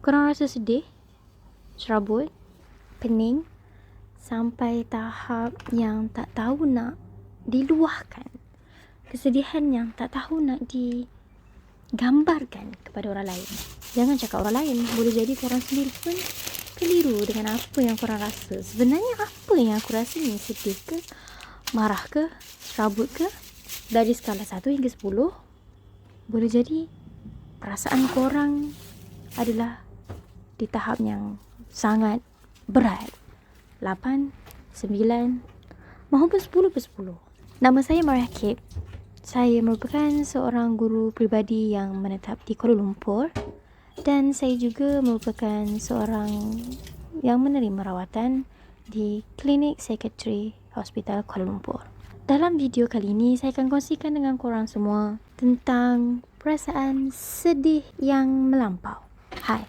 Korang rasa sedih, serabut, pening, sampai tahap yang tak tahu nak diluahkan, kesedihan yang tak tahu nak digambarkan kepada orang lain. Jangan cakap orang lain, boleh jadi korang sendiri pun keliru dengan apa yang korang rasa. Sebenarnya apa yang aku rasa ni? Sedih ke? Marah ke? Serabut ke? Dari skala 1 hingga 10, boleh jadi perasaan korang adalah di tahap yang sangat berat. 8, 9 maupun 10/10. Nama saya Mariah Kip. Saya merupakan seorang guru peribadi yang menetap di Kuala Lumpur, dan saya juga merupakan seorang yang menerima rawatan di Klinik Psikiatri Hospital Kuala Lumpur. Dalam video kali ini, saya akan kongsikan dengan korang semua tentang perasaan sedih yang melampau. Hai,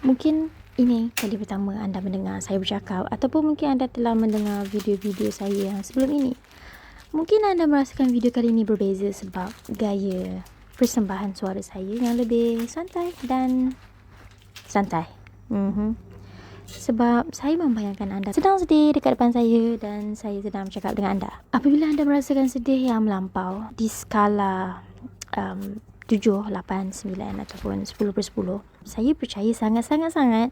mungkin ini kali pertama anda mendengar saya bercakap, ataupun mungkin anda telah mendengar video-video saya yang sebelum ini. Mungkin anda merasakan video kali ini berbeza sebab gaya persembahan suara saya yang lebih santai dan santai. Sebab saya membayangkan anda sedang sedih dekat depan saya dan saya sedang bercakap dengan anda. Apabila anda merasakan sedih yang melampau di skala 7, 8, 9 ataupun 10/10, saya percaya sangat-sangat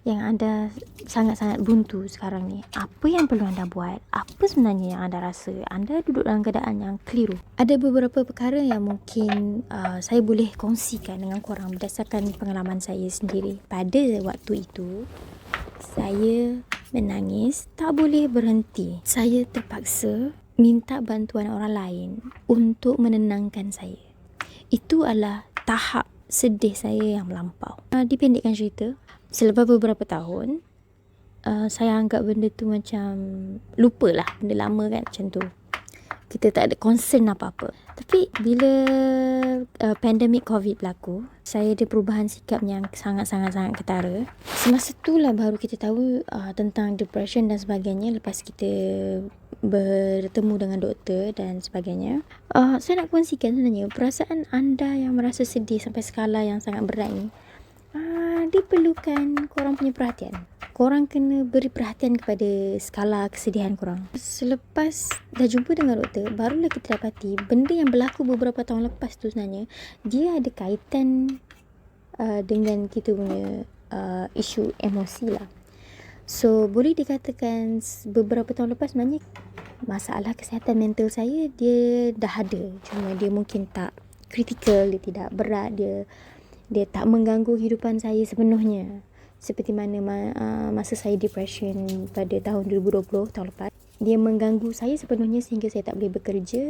yang anda sangat-sangat buntu sekarang ni. Apa yang perlu anda buat? Apa sebenarnya yang anda rasa? Anda duduk dalam keadaan yang keliru. Ada beberapa perkara yang mungkin saya boleh kongsikan dengan korang berdasarkan pengalaman saya sendiri. Pada waktu itu, saya menangis tak boleh berhenti. Saya terpaksa minta bantuan orang lain untuk menenangkan saya. Itu adalah tahap sedih saya yang melampau. Dipendekkan cerita, selepas beberapa tahun, saya anggap benda tu macam lupa lah, benda lama kan, macam tu. Kita tak ada concern apa-apa. Tapi bila pandemik COVID berlaku, saya ada perubahan sikap yang sangat-sangat ketara. Semasa tu lah baru kita tahu tentang depression dan sebagainya, lepas kita bertemu dengan doktor dan sebagainya. Saya nak kongsikan sebenarnya perasaan anda yang merasa sedih sampai skala yang sangat berat ni, diperlukan korang punya perhatian. Korang kena beri perhatian kepada skala kesedihan korang. Selepas dah jumpa dengan doktor, barulah kita dapati benda yang berlaku beberapa tahun lepas tu sebenarnya dia ada kaitan dengan kita punya isu emosi lah. So boleh dikatakan beberapa tahun lepas sebenarnya masalah kesihatan mental saya dia dah ada, cuma dia mungkin tak kritikal, dia tidak berat, dia tak mengganggu kehidupan saya sepenuhnya seperti mana masa saya depression pada tahun 2020, tahun lepas. Dia mengganggu saya sepenuhnya sehingga saya tak boleh bekerja.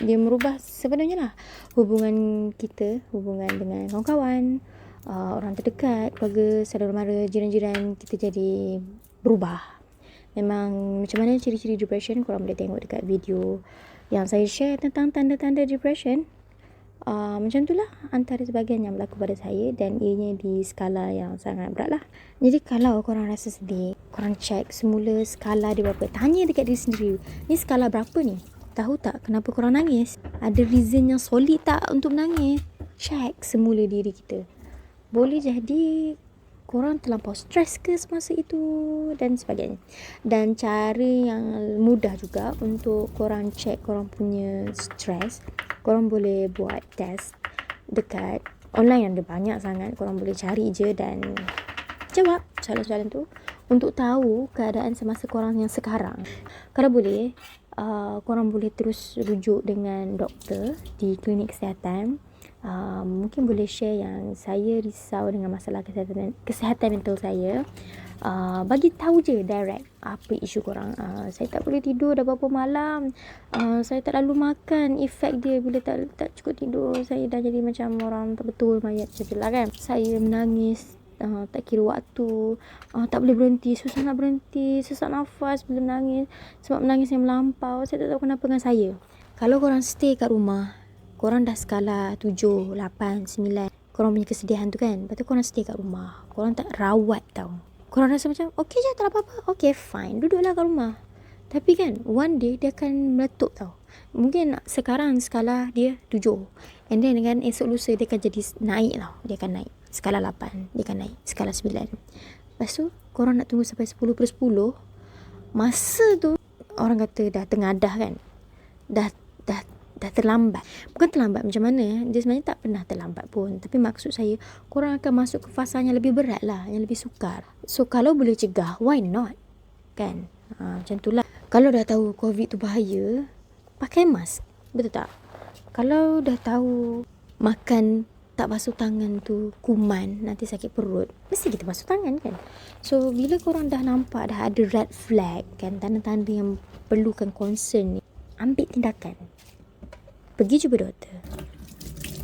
Dia merubah sepenuhnya lah hubungan kita, hubungan dengan kawan-kawan, orang terdekat, keluarga, saudara mara, jiran-jiran kita jadi berubah. Memang macam mana ciri-ciri depression, korang boleh tengok dekat video yang saya share tentang tanda-tanda depression. Macam itulah antara sebahagian yang berlaku pada saya, dan ianya di skala yang sangat berat lah. Jadi kalau korang rasa sedih, korang check semula skala dia berapa. Tanya dekat diri sendiri, ni skala berapa ni? Tahu tak kenapa korang nangis? Ada reason yang solid tak untuk menangis? Check semula diri kita. Boleh jadi korang terlampau stres ke semasa itu dan sebagainya. Dan cara yang mudah juga untuk korang check korang punya stres, korang boleh buat test dekat online yang ada banyak sangat. Korang boleh cari je dan jawab soalan-soalan tu untuk tahu keadaan semasa korang yang sekarang. Kalau boleh, korang boleh terus rujuk dengan doktor di klinik kesihatan. Mungkin boleh share yang saya risau dengan masalah kesihatan mental saya. Bagi tahu je direct apa isu korang. Saya tak boleh tidur dah berapa malam, saya tak lalu makan, efek dia bila tak cukup tidur saya dah jadi macam orang tak betul mayat macam tu lah kan. Saya menangis tak kira waktu, tak boleh berhenti, susah nak berhenti, sesak nafas bila menangis sebab menangis yang melampau. Saya tak tahu kenapa dengan saya. Kalau korang stay kat rumah, korang dah skala 7, 8, 9, korang punya kesedihan tu kan, lepas tu korang stay kat rumah, korang tak rawat tau. Korang rasa macam okay je, tak ada apa-apa, okay fine, duduklah kat rumah. Tapi kan one day dia akan meletup tau. Mungkin sekarang skala dia 7, and then dengan esok lusa dia akan jadi naik tau. Dia akan naik. skala 8, dia akan naik skala 9. Lepas tu korang nak tunggu sampai 10/10, masa tu orang kata dah tengadah kan, dah terlambat. Bukan terlambat macam mana, dia sebenarnya tak pernah terlambat pun, tapi maksud saya korang akan masuk ke fasa yang lebih berat lah, yang lebih sukar. So kalau boleh cegah, why not, kan? Macam tu lah. Kalau dah tahu COVID tu bahaya, pakai mask, betul tak? Kalau dah tahu makan tak basuh tangan tu kuman, nanti sakit perut, mesti kita basuh tangan kan. So bila korang dah nampak dah ada red flag kan, tanda-tanda yang perlukan concern ni, ambil tindakan. Pergi jumpa doktor.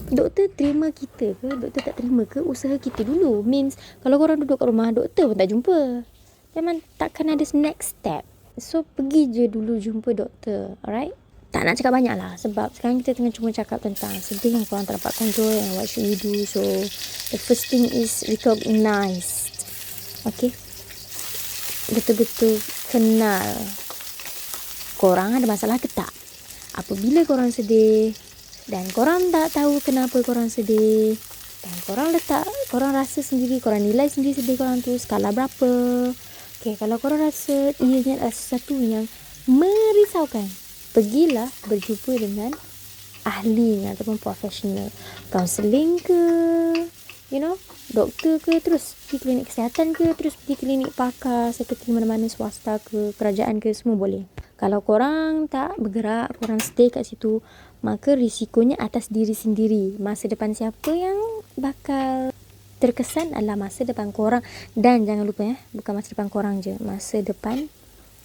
Doktor terima kita ke, doktor tak terima ke, usaha kita dulu. Means kalau korang duduk kat rumah, doktor pun tak jumpa, memang takkan ada next step. So pergi je dulu jumpa doktor. Alright? Tak nak cakap banyak lah, sebab sekarang kita tengah cuma cakap tentang sedih yang korang tak dapat control, and what should you do. So the first thing is recognized. Okay, betul-betul kenal korang ada masalah ke tak. Apabila korang sedih dan korang tak tahu kenapa korang sedih, dan korang rasa sendiri, korang nilai sendiri sedih korang tu skala berapa. Okay, kalau korang rasa ianya adalah sesuatu yang merisaukan, pergilah berjumpa dengan ahli ataupun profesional, kaunseling ke, doktor ke, terus pergi klinik kesihatan ke, terus pergi klinik pakar seperti mana-mana swasta ke, kerajaan ke, semua boleh. Kalau korang tak bergerak, korang stay kat situ, maka risikonya atas diri sendiri. Masa depan siapa yang bakal terkesan adalah masa depan korang. Dan jangan lupa bukan masa depan korang je, masa depan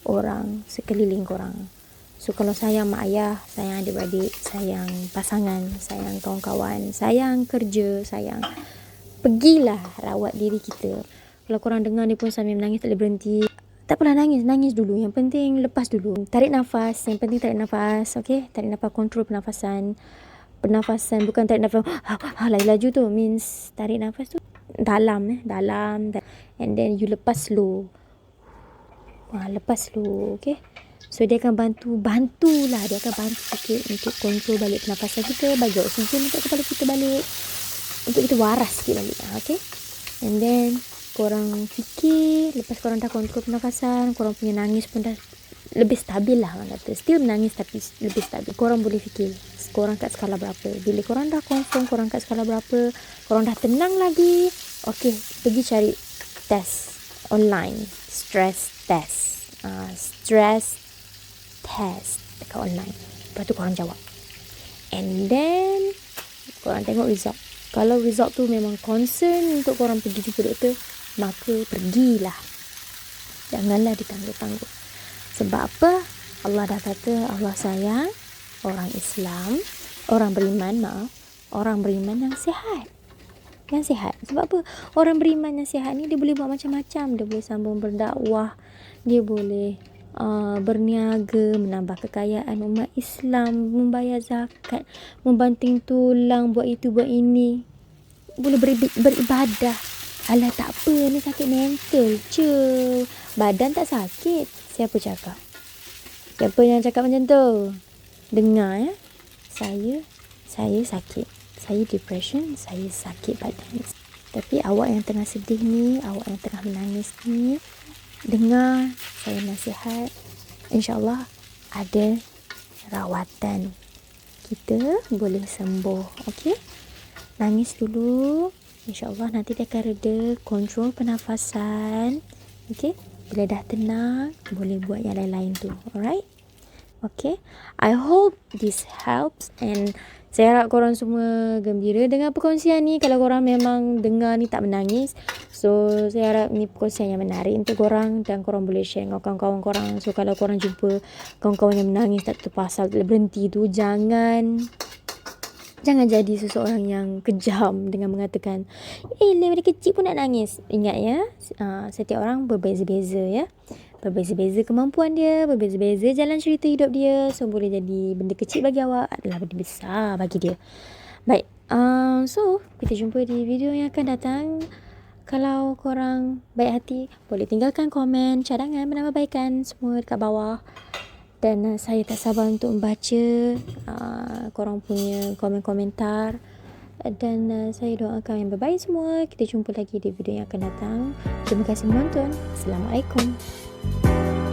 orang sekeliling korang. So kalau sayang mak ayah, sayang adik-beradik, sayang pasangan, sayang kawan-kawan, sayang kerja, sayang, pergilah rawat diri kita. Kalau korang dengar ni pun sambil menangis tak boleh berhenti, tak apalah, nangis dulu. Yang penting lepas dulu. Tarik nafas, yang penting tarik nafas. Okay, tarik nafas, kontrol pernafasan, bukan tarik nafas laju tu. Means tarik nafas tu dalam, and then you lepas slow. Okay. So dia akan bantulah, dia akan bantu sikit untuk kontrol balik pernafasan kita, bagi oksigen untuk kepala kita balik, untuk kita waras sikit balik. Okay. And then korang fikir, lepas korang dah kontrol pernafasan, korang punya nangis pun dah lebih stabil lah, orang kata. Still menangis tapi lebih stabil. Korang boleh fikir korang kat skala berapa. Bila korang dah confirm korang kat skala berapa, korang dah tenang lagi, okay, pergi cari test online, stress test dekat online. Lepas tu korang jawab, and then korang tengok result. Kalau result tu memang concern untuk korang pergi jumpa doktor, maka pergilah. Janganlah ditangguh-tangguh. Sebab apa? Allah dah kata Allah sayang orang Islam, orang beriman yang sihat. Sebab apa? Orang beriman yang sihat ni dia boleh buat macam-macam. Dia boleh sambung berdakwah, dia boleh berniaga, menambah kekayaan umat Islam, membayar zakat, membanting tulang, buat itu buat ini, boleh beribadah. Alah, tak apa, ni sakit mental je, badan tak sakit. Siapa cakap? Siapa yang cakap macam tu? Dengar saya sakit, saya depression, saya sakit badan. Tapi awak yang tengah sedih ni, awak yang tengah menangis ni, dengar saya nasihat, InsyaAllah ada rawatan, kita boleh sembuh. Okay, nangis dulu, InsyaAllah nanti dia akan reda, kontrol pernafasan. Okay, bila dah tenang, boleh buat yang lain-lain tu. Alright, okay, I hope this helps, and saya harap korang semua gembira dengan perkongsian ni. Kalau korang memang dengar ni tak menangis, so saya harap ni perkongsian yang menarik untuk korang, dan korang boleh share dengan kawan-kawan korang. So kalau korang jumpa kawan-kawan yang menangis tak terpasal, tak boleh berhenti tu, jangan jadi seseorang yang kejam dengan mengatakan, daripada kecil pun nak nangis. Ingat setiap orang berbeza-beza ya. Berbeza-beza kemampuan dia, berbeza-beza jalan cerita hidup dia. So boleh jadi benda kecil bagi awak adalah benda besar bagi dia. Baik, so kita jumpa di video yang akan datang. Kalau korang baik hati, boleh tinggalkan komen, cadangan, penambahbaikan semua dekat bawah. Dan saya tak sabar untuk membaca korang punya komen-komentar. Dan saya doakan yang terbaik semua. Kita jumpa lagi di video yang akan datang. Terima kasih menonton. Assalamualaikum.